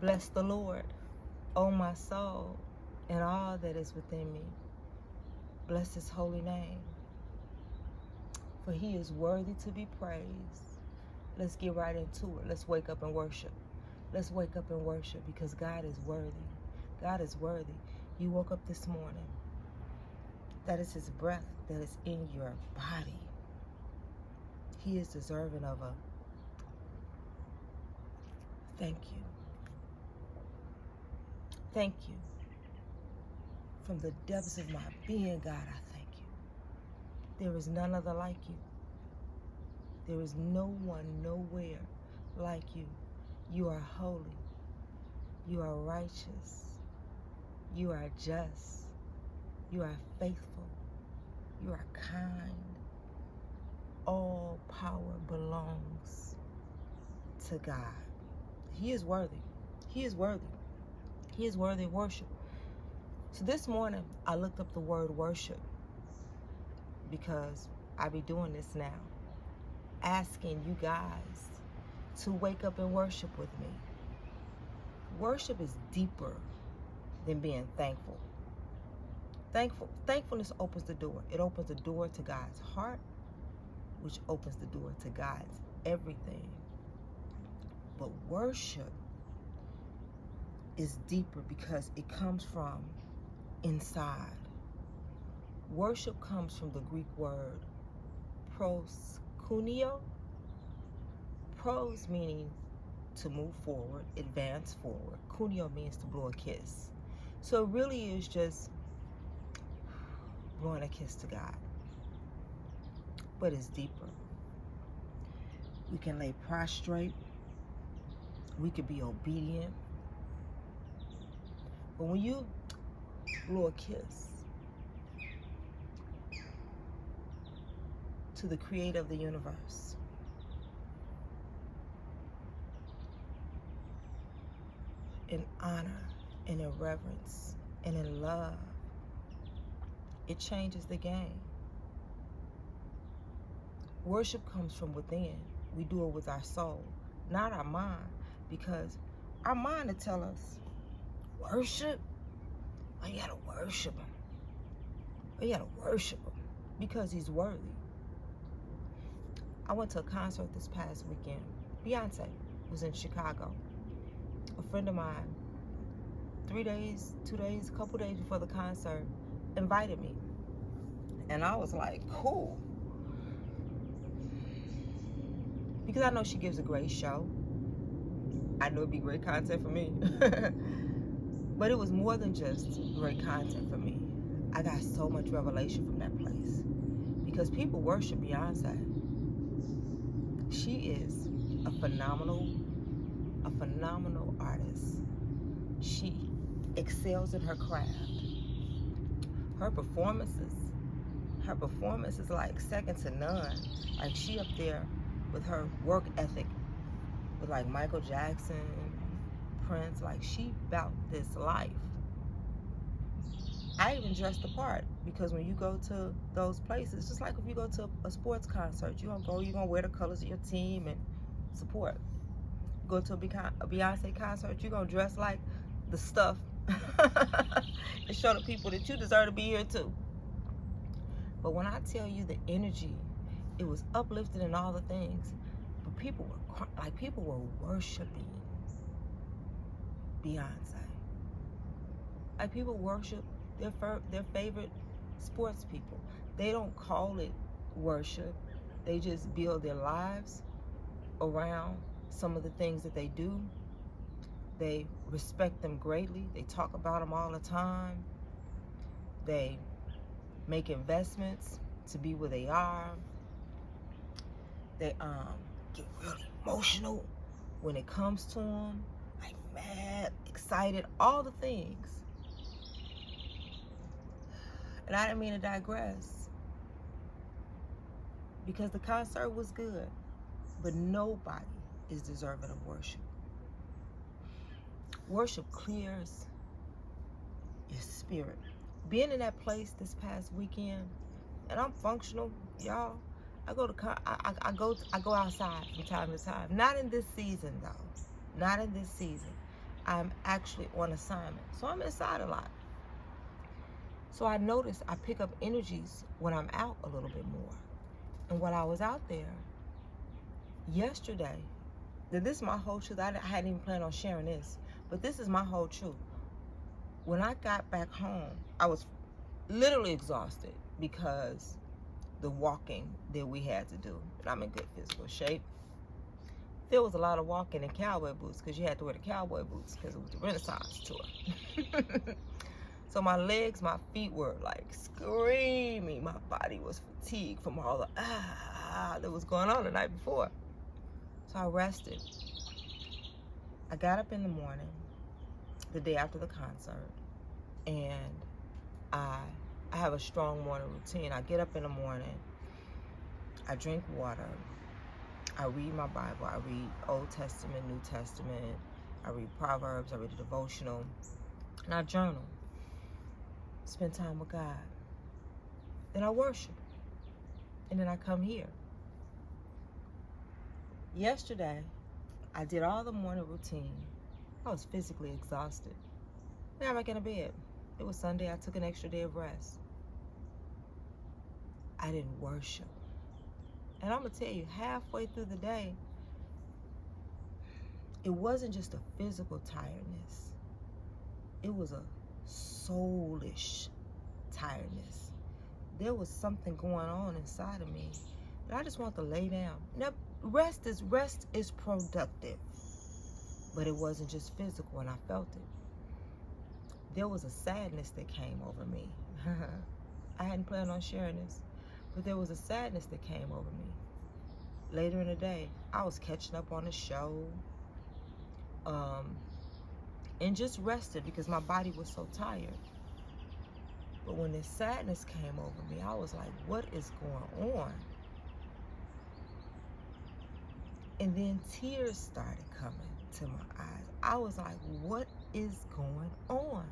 Bless the Lord, O my soul, and all that is within me. Bless his holy name, for he is worthy to be praised. Let's get right into it. Let's wake up and worship. Let's wake up and worship because God is worthy. God is worthy. You woke up this morning. That is his breath that is in your body. He is deserving of a thank you. Thank you. From the depths of my being, God, I thank you. There is none other like you. There is no one, nowhere like you. You are holy. You are righteous. You are just. You are faithful. You are kind. All power belongs to God. He is worthy. He is worthy. He is worthy of worship. So this morning, I looked up the word worship because I be doing this now, asking you guys to wake up and worship with me. Worship is deeper than being thankful. Thankfulness opens the door. It opens the door to God's heart, which opens the door to God's everything. But worship is deeper because it comes from inside. Worship comes from the Greek word proskuneo. Pros meaning to move forward, advance forward. Kuneo means to blow a kiss. So it really is just blowing a kiss to God. But it's deeper. We can lay prostrate. We could be obedient. But when you blow a kiss to the creator of the universe, in honor and in reverence and in love, it changes the game. Worship comes from within. We do it with our soul, not our mind, because our mind will tell us, worship? Oh, you gotta worship him. Oh, you gotta worship him because he's worthy. I went to a concert this past weekend. Beyoncé was in Chicago. A friend of mine, 3 days, 2 days, a couple days before the concert, invited me. And I was like, cool. Because I know she gives a great show. I know it'd be great content for me. But it was more than just great content for me. I got so much revelation from that place. Because people worship Beyoncé. She is a phenomenal artist. She excels in her craft. Her performance is like second to none. Like she up there with her work ethic with like Michael Jackson, Prince, like she about this life. I even dressed the part because when you go to those places, just like if you go to a sports concert, you're gonna wear the colors of your team and support. Go to a Beyonce concert, you're gonna dress like the stuff and show the people that you deserve to be here too. But when I tell you the energy, it was uplifted and all the things, but people were worshiping Beyonce. Like people worship their favorite sports people. They don't call it worship. They just build their lives around some of the things that they do. They respect them greatly. They talk about them all the time. They make investments to be where they are. They get really emotional when it comes to them, like mad, excited, all the things. And I didn't mean to digress because the concert was good, but nobody is deserving of worship. Worship clears your spirit. Being in that place this past weekend, and I'm functional, y'all. I go outside from time to time. Not in this season though. Not in this season. I'm actually on assignment. So I'm inside a lot. So I noticed I pick up energies when I'm out a little bit more. And while I was out there yesterday, this is my whole truth. I hadn't even planned on sharing this, but this is my whole truth. When I got back home, I was literally exhausted because the walking that we had to do. And I'm in good physical shape. There was a lot of walking in cowboy boots because you had to wear the cowboy boots because it was the Renaissance tour. So my legs, my feet were like screaming. My body was fatigued from all the that was going on the night before. So I rested. I got up in the morning, the day after the concert, and I have a strong morning routine. I get up in the morning, I drink water, I read my Bible, I read Old Testament, New Testament, I read Proverbs, I read a devotional, and I journal. Spend time with God. Then I worship. And then I come here. Yesterday, I did all the morning routine. I was physically exhausted. Now I'm back in the bed. It was Sunday. I took an extra day of rest. I didn't worship. And I'm going to tell you, halfway through the day, it wasn't just a physical tiredness. It was a soulish tiredness. There was something going on inside of me that I just want to lay down. Now, rest is productive, but it wasn't just physical, and I felt it. There was a sadness that came over me. I hadn't planned on sharing this, but there was a sadness that came over me. Later in the day, I was catching up on the show, and just rested because my body was so tired. But when this sadness came over me, I was like, what is going on? And then tears started coming to my eyes. I was like, what is going on?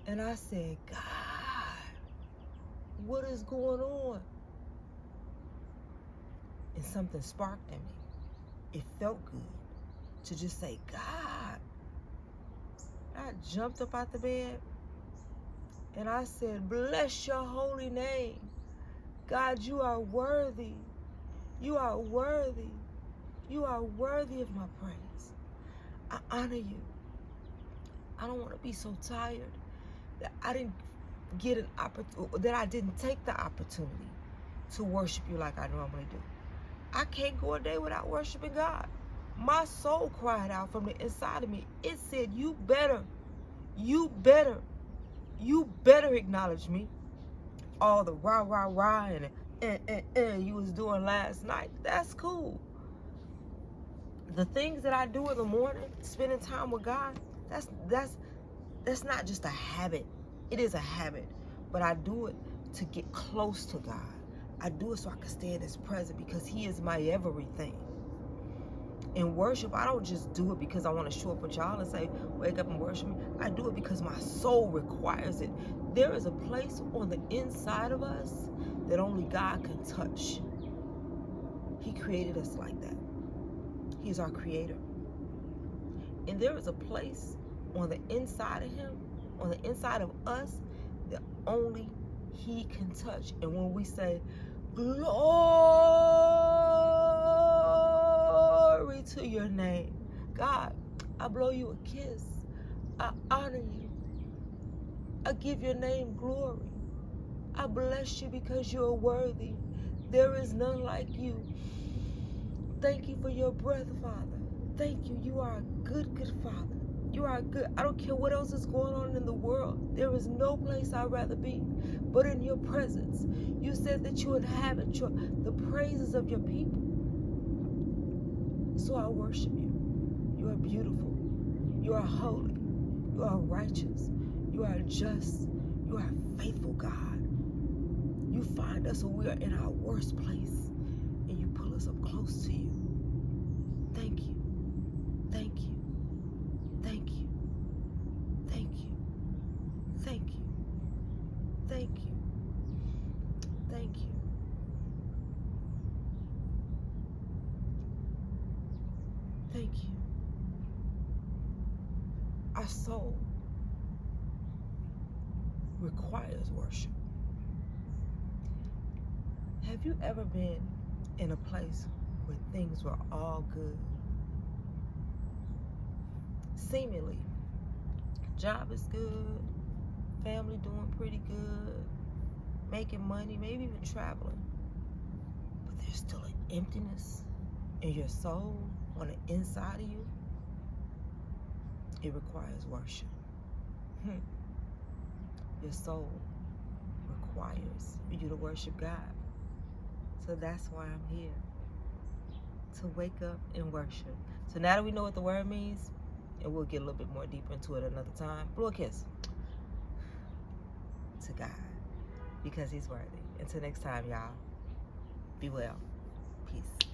And I said, God, what is going on? And something sparked in me. It felt good to just say, God. I jumped up out the bed and I said, bless your holy name. God, you are worthy. You are worthy. You are worthy of my praise. I honor you. I don't want to be so tired that I didn't get an opportunity, that I didn't take the opportunity to worship you like I normally do. I can't go a day without worshiping God. My soul cried out from the inside of me. It said, you better acknowledge me. All the rah and you was doing last night, that's cool. The things that I do in the morning, spending time with God, that's not just a habit. It is a habit, but I do it to get close to God. I do it so I can stay in His presence because He is my everything. In worship, I don't just do it because I want to show up with y'all and say, wake up and worship me. I do it because my soul requires it. There is a place on the inside of us that only God can touch. He created us like that. He's our creator. And there is a place on the inside of Him, on the inside of us, that only He can touch. And when we say, glory to your name, God, I blow you a kiss. I honor you. I give your name glory. I bless you because you are worthy. There is none like you. Thank you for your breath, Father. Thank you. You are a good, good Father. You are good. I don't care what else is going on in the world. There is no place I'd rather be but in your presence. You said that you inhabit the praises of your people. So I worship you. You are beautiful. You are holy. You are righteous. You are just. You are a faithful God. You find us when we are in our worst place and you pull us up close to you. Thank you. Thank you. Thank you. Thank you. Thank you. Thank you. Thank you. Thank you. Our soul requires worship. Have you ever been in a place where things were all good? Seemingly, job is good, family doing pretty good, making money, maybe even traveling. But there's still an emptiness in your soul, on the inside of you. It requires worship. Your soul requires for you to worship God. So that's why I'm here, to wake up and worship. So now that we know what the word means, and we'll get a little bit more deeper into it another time, blow a kiss to God, because he's worthy. Until next time, y'all, be well. Peace.